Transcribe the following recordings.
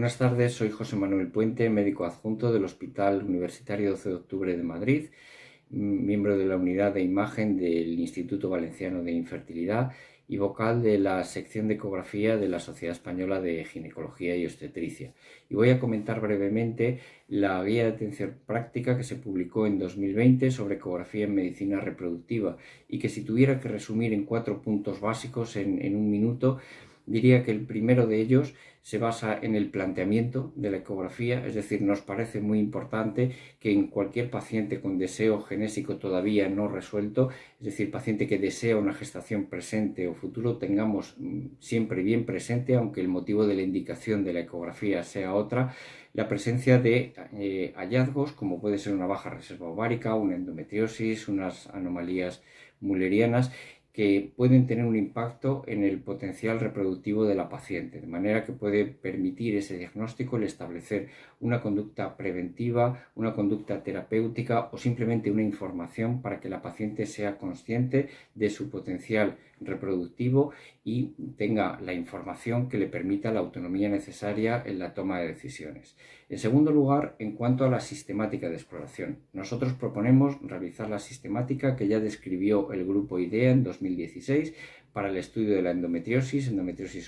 Buenas tardes, soy José Manuel Puente, médico adjunto del Hospital Universitario 12 de Octubre de Madrid, miembro de la unidad de imagen del Instituto Valenciano de Infertilidad y vocal de la sección de ecografía de la Sociedad Española de Ginecología y Obstetricia. Y voy a comentar brevemente la guía de atención práctica que se publicó en 2020 sobre ecografía en medicina reproductiva y que, si tuviera que resumir en 4 puntos básicos en un minuto, diría que el primero de ellos se basa en el planteamiento de la ecografía, es decir, nos parece muy importante que en cualquier paciente con deseo genésico todavía no resuelto, es decir, paciente que desea una gestación presente o futuro, tengamos siempre bien presente, aunque el motivo de la indicación de la ecografía sea otra, la presencia de hallazgos como puede ser una baja reserva ovárica, una endometriosis, unas anomalías mullerianas, que pueden tener un impacto en el potencial reproductivo de la paciente, de manera que puede permitir ese diagnóstico el establecer una conducta preventiva, una conducta terapéutica o simplemente una información para que la paciente sea consciente de su potencial reproductivo y tenga la información que le permita la autonomía necesaria en la toma de decisiones. En segundo lugar, en cuanto a la sistemática de exploración, nosotros proponemos realizar la sistemática que ya describió el grupo IDEA en 2016 para el estudio de la endometriosis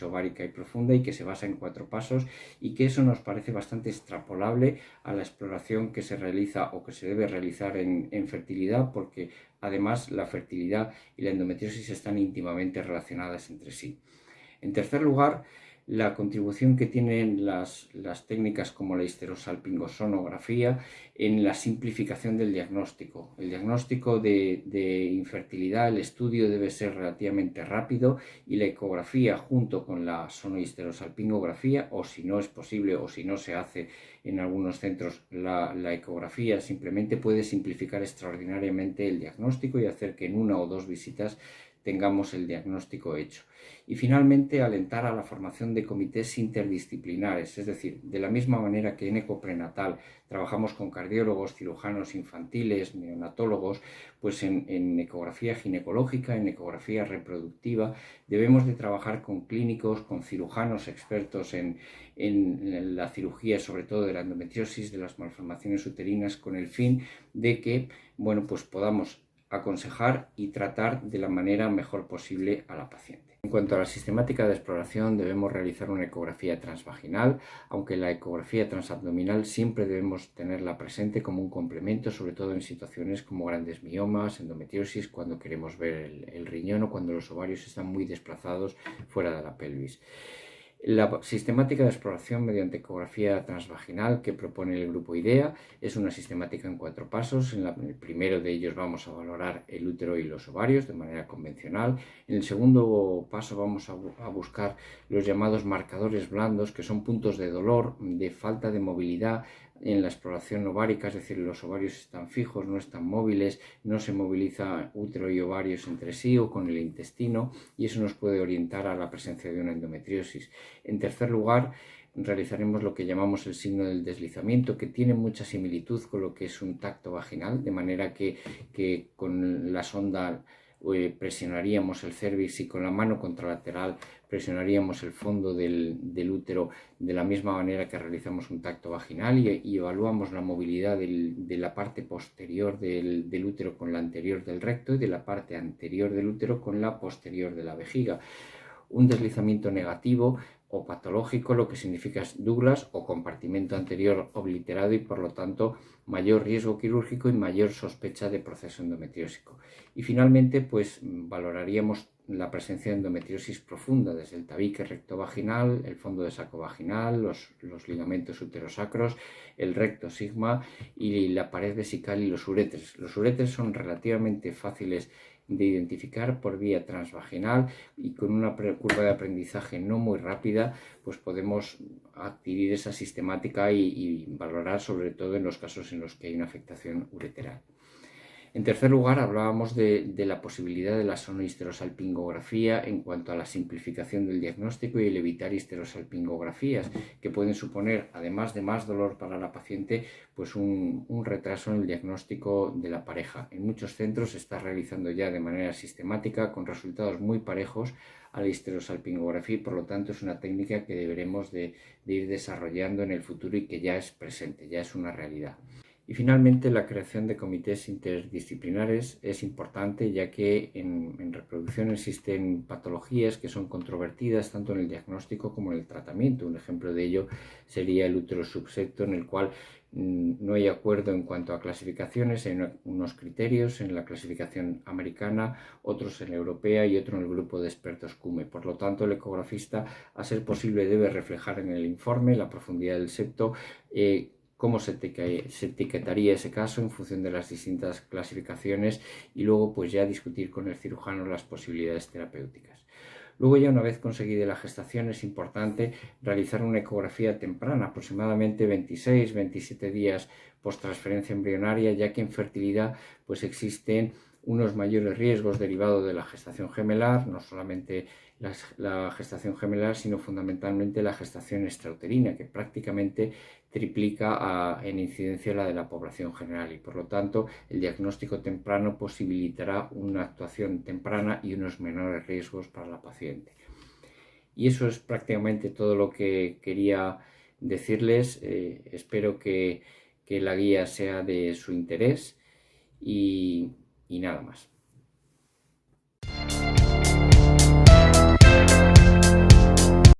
ovárica y profunda, y que se basa en 4 pasos, y que eso nos parece bastante extrapolable a la exploración que se realiza o que se debe realizar en fertilidad, porque además la fertilidad y la endometriosis están íntimamente relacionadas entre sí. En tercer lugar, la contribución que tienen las técnicas como la histerosalpingosonografía en la simplificación del diagnóstico. El diagnóstico de infertilidad, el estudio debe ser relativamente rápido, y la ecografía junto con la sonohisterosalpingografía, o si no es posible o si no se hace en algunos centros la ecografía, simplemente puede simplificar extraordinariamente el diagnóstico y hacer que en 1 o 2 visitas tengamos el diagnóstico hecho. Y finalmente, alentar a la formación de comités interdisciplinares, es decir, de la misma manera que en ecoprenatal trabajamos con cardiólogos, cirujanos infantiles, neonatólogos, pues en ecografía ginecológica, en ecografía reproductiva, debemos de trabajar con clínicos, con cirujanos expertos en la cirugía, sobre todo de la endometriosis, de las malformaciones uterinas, con el fin de que, pues podamos aconsejar y tratar de la manera mejor posible a la paciente. En cuanto a la sistemática de exploración, debemos realizar una ecografía transvaginal, aunque la ecografía transabdominal siempre debemos tenerla presente como un complemento, sobre todo en situaciones como grandes miomas, endometriosis, cuando queremos ver el riñón o cuando los ovarios están muy desplazados fuera de la pelvis. La sistemática de exploración mediante ecografía transvaginal que propone el grupo IDEA es una sistemática en 4 pasos. En el primero de ellos vamos a valorar el útero y los ovarios de manera convencional. En el segundo paso vamos a buscar los llamados marcadores blandos, que son puntos de dolor, de falta de movilidad en la exploración ovárica, es decir, los ovarios están fijos, no están móviles, no se moviliza útero y ovarios entre sí o con el intestino, y eso nos puede orientar a la presencia de una endometriosis. En tercer lugar, realizaremos lo que llamamos el signo del deslizamiento, que tiene mucha similitud con lo que es un tacto vaginal, de manera que con la sonda presionaríamos el cervix y con la mano contralateral presionaríamos el fondo del útero de la misma manera que realizamos un tacto vaginal, y evaluamos la movilidad de la parte posterior del útero con la anterior del recto y de la parte anterior del útero con la posterior de la vejiga. Un deslizamiento negativo o patológico lo que significa es Douglas o compartimento anterior obliterado, y por lo tanto mayor riesgo quirúrgico y mayor sospecha de proceso endometriósico. Y finalmente, pues valoraríamos la presencia de endometriosis profunda desde el tabique rectovaginal, el fondo de saco vaginal, los ligamentos uterosacros, el recto sigma y la pared vesical y los uretres. Los uretres son relativamente fáciles de identificar por vía transvaginal, y con una curva de aprendizaje no muy rápida, pues podemos adquirir esa sistemática y valorar sobre todo en los casos en los que hay una afectación ureteral. En tercer lugar, hablábamos de la posibilidad de la sonohisterosalpingografía en cuanto a la simplificación del diagnóstico y el evitar histerosalpingografías, que pueden suponer, además de más dolor para la paciente, pues un retraso en el diagnóstico de la pareja. En muchos centros se está realizando ya de manera sistemática con resultados muy parejos a la histerosalpingografía y por lo tanto es una técnica que deberemos de ir desarrollando en el futuro y que ya es presente, ya es una realidad. Y finalmente, la creación de comités interdisciplinares es importante, ya que en reproducción existen patologías que son controvertidas tanto en el diagnóstico como en el tratamiento. Un ejemplo de ello sería el útero subsecto, en el cual no hay acuerdo en cuanto a clasificaciones. Hay unos criterios en la clasificación americana, otros en la europea y otro en el grupo de expertos CUME. Por lo tanto, el ecografista, a ser posible, debe reflejar en el informe la profundidad del septo, cómo se etiquetaría ese caso en función de las distintas clasificaciones y luego pues ya discutir con el cirujano las posibilidades terapéuticas. Luego, ya una vez conseguida la gestación, es importante realizar una ecografía temprana, aproximadamente 26-27 días post transferencia embrionaria, ya que en fertilidad pues existen unos mayores riesgos derivados de la gestación gemelar, no solamente la gestación gemelar, sino fundamentalmente la gestación extrauterina, que prácticamente triplica en incidencia la de la población general, y por lo tanto el diagnóstico temprano posibilitará una actuación temprana y unos menores riesgos para la paciente. Y eso es prácticamente todo lo que quería decirles. Espero que la guía sea de su interés y nada más.